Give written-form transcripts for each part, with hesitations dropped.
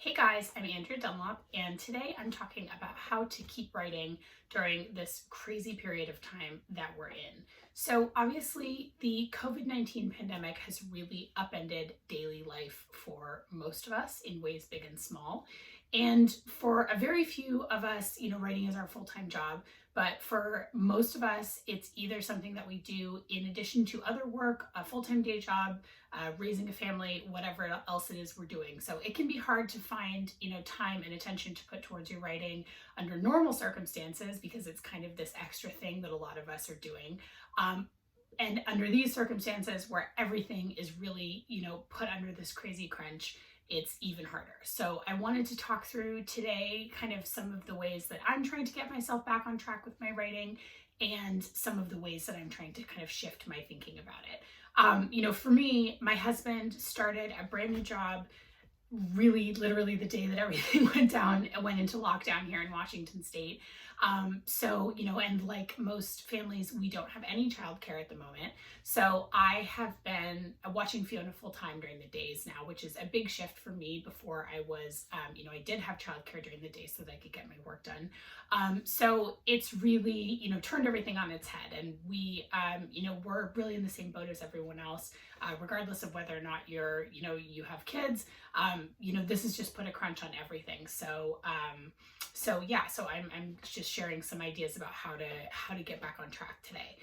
Hey guys, I'm Andrea Dunlop, and today I'm talking about how to keep writing during this crazy period of time that we're in. So, obviously, the COVID-19 pandemic has really upended daily life for most of us in ways big and small. And for a very few of us, writing is our full time job. But for most of us, it's either something that we do in addition to other work, a full time day job, raising a family, whatever else it is we're doing. So it can be hard to find, time and attention to put towards your writing under normal circumstances because it's kind of this extra thing that a lot of us are doing. Um, and under these circumstances where everything is really, put under this crazy crunch, it's even harder. So I wanted to talk through today kind of some of the ways that I'm trying to get myself back on track with my writing and some of the ways that I'm trying to kind of shift my thinking about it. For me, my husband started a brand new job really literally the day that everything went into lockdown here in Washington state. And like most families, we don't have any childcare at the moment. So I have been watching Fiona full time during the days now, which is a big shift for me. Before I was, I did have childcare during the day so that I could get my work done. So it's really, turned everything on its head. And we're really in the same boat as everyone else, regardless of whether or not you have kids. This has just put a crunch on everything. So I'm just sharing some ideas about how to get back on track today.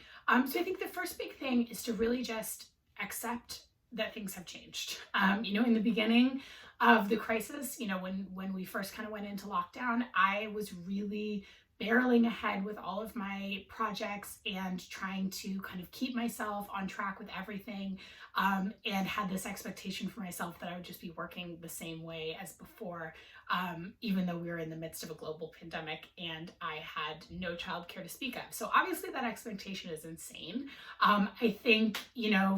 So I think the first big thing is to really just accept that things have changed. In the beginning of the crisis, when we first kind of went into lockdown, I was really barreling ahead with all of my projects and trying to kind of keep myself on track with everything, and had this expectation for myself that I would just be working the same way as before, even though we were in the midst of a global pandemic and I had no childcare to speak of. So obviously that expectation is insane. I think,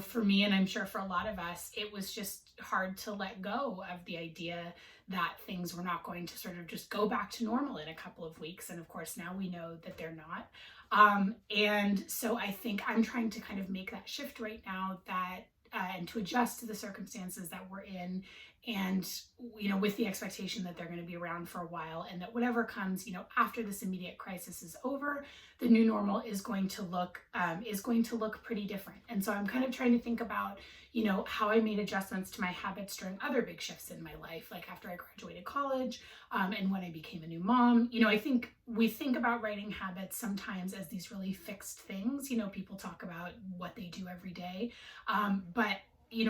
for me, and I'm sure for a lot of us, it was just hard to let go of the idea that things were not going to sort of just go back to normal in a couple of weeks. And of course, now we know that they're not. And so I think I'm trying to kind of make that shift right now, and to adjust to the circumstances that we're in, and with the expectation that they're going to be around for a while, and that whatever comes after this immediate crisis is over, the new normal is going to look pretty different. And so I'm kind of trying to think about how I made adjustments to my habits during other big shifts in my life, like after I graduated college, and when I became a new mom. I think we think about writing habits sometimes as these really fixed things. People talk about what they do every day, but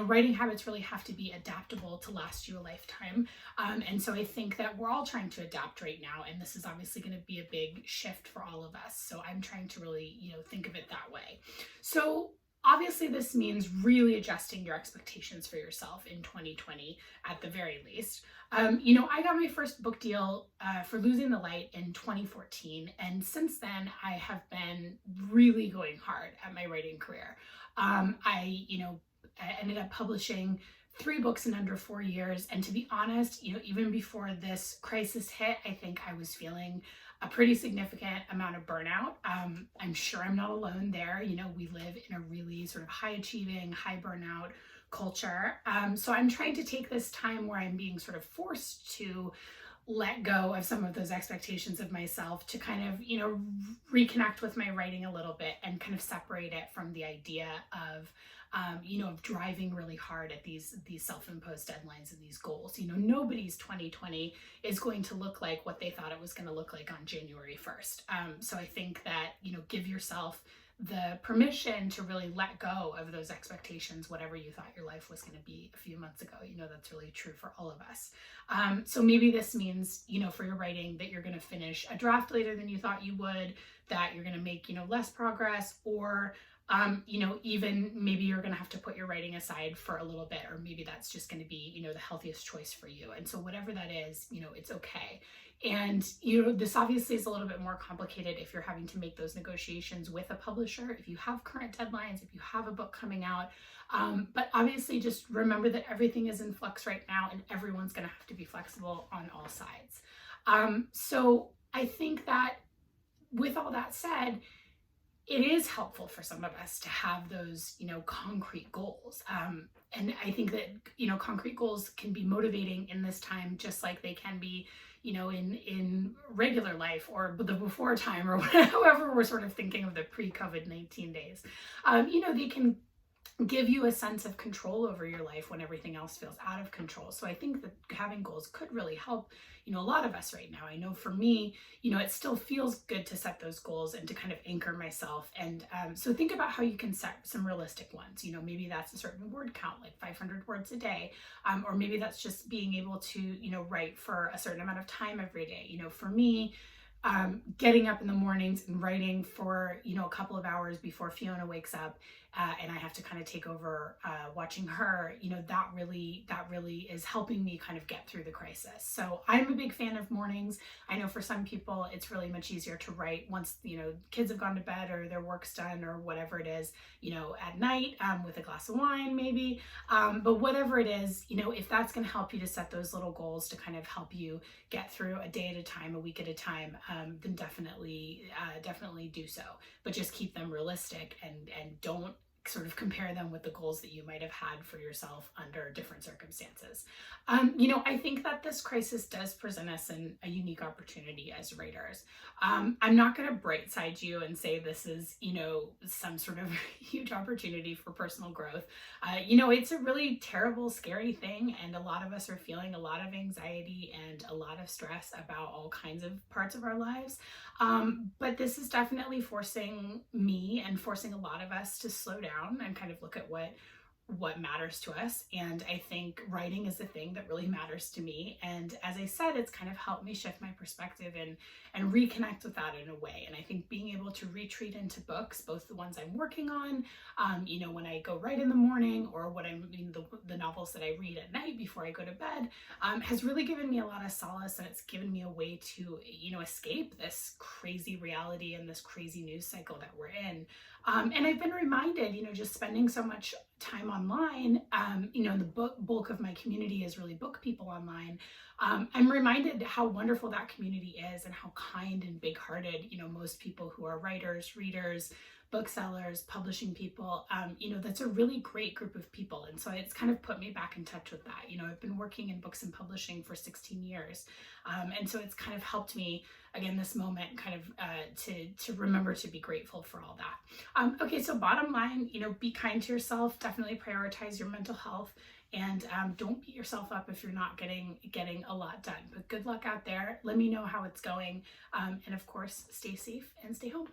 writing habits really have to be adaptable to last you a lifetime. And so I think that we're all trying to adapt right now, and this is obviously going to be a big shift for all of us. So I'm trying to really, think of it that way. So obviously this means really adjusting your expectations for yourself in 2020 at the very least. I got my first book deal for Losing the Light in 2014, and since then I have been really going hard at my writing career. I ended up publishing 3 books in under 4 years. And to be honest, even before this crisis hit, I think I was feeling a pretty significant amount of burnout. I'm sure I'm not alone there. We live in a really sort of high achieving, high burnout culture. So I'm trying to take this time where I'm being sort of forced to let go of some of those expectations of myself to kind of, reconnect with my writing a little bit and kind of separate it from the idea of, of driving really hard at these self-imposed deadlines and these goals. Nobody's 2020 is going to look like what they thought it was going to look like on January 1st. So I think that, give yourself the permission to really let go of those expectations, whatever you thought your life was going to be a few months ago. That's really true for all of us. So maybe this means, for your writing, that you're going to finish a draft later than you thought you would, that you're going to make, less progress, or even maybe you're going to have to put your writing aside for a little bit, or maybe that's just going to be, the healthiest choice for you. And so whatever that is, it's okay. And, this obviously is a little bit more complicated if you're having to make those negotiations with a publisher, if you have current deadlines, if you have a book coming out. But obviously just remember that everything is in flux right now, and everyone's going to have to be flexible on all sides. So I think that with all that said, it is helpful for some of us to have those, concrete goals. And I think that, concrete goals can be motivating in this time, just like they can be, in regular life or the before time or however we're sort of thinking of the pre-COVID-19 days. They can give you a sense of control over your life when everything else feels out of control. So I think that having goals could really help, a lot of us right now. I know for me, it still feels good to set those goals and to kind of anchor myself. And so think about how you can set some realistic ones. Maybe that's a certain word count, like 500 words a day. Or maybe that's just being able to, write for a certain amount of time every day. For me, getting up in the mornings and writing for a couple of hours before Fiona wakes up, and I have to kind of take over watching her, that really is helping me kind of get through the crisis. So I'm a big fan of mornings. I know for some people it's really much easier to write once kids have gone to bed or their work's done or whatever it is, at night, with a glass of wine maybe. But whatever it is, if that's going to help you to set those little goals to kind of help you get through a day at a time, a week at a time, then definitely do so. But just keep them realistic and don't sort of compare them with the goals that you might have had for yourself under different circumstances. I think that this crisis does present us a unique opportunity as writers. I'm not going to bright side you and say this is, some sort of huge opportunity for personal growth. It's a really terrible, scary thing, and a lot of us are feeling a lot of anxiety and a lot of stress about all kinds of parts of our lives. But this is definitely forcing me and forcing a lot of us to slow down and kind of look at what matters to us. And I think writing is the thing that really matters to me. And as I said, it's kind of helped me shift my perspective and reconnect with that in a way. And I think being able to retreat into books, both the ones I'm working on, when I go write in the morning, or what I'm reading, the novels that I read at night before I go to bed, has really given me a lot of solace, and it's given me a way to, escape this crazy reality and this crazy news cycle that we're in. And I've been reminded, just spending so much time online, the bulk of my community is really book people online. I'm reminded how wonderful that community is and how kind and big-hearted, most people who are writers, readers, booksellers, publishing people, that's a really great group of people. And so it's kind of put me back in touch with that. I've been working in books and publishing for 16 years. And so it's kind of helped me, again, this moment kind of to remember to be grateful for all that. Okay, so bottom line, be kind to yourself, definitely prioritize your mental health, and don't beat yourself up if you're not getting a lot done. But good luck out there. Let me know how it's going. And of course, stay safe and stay home.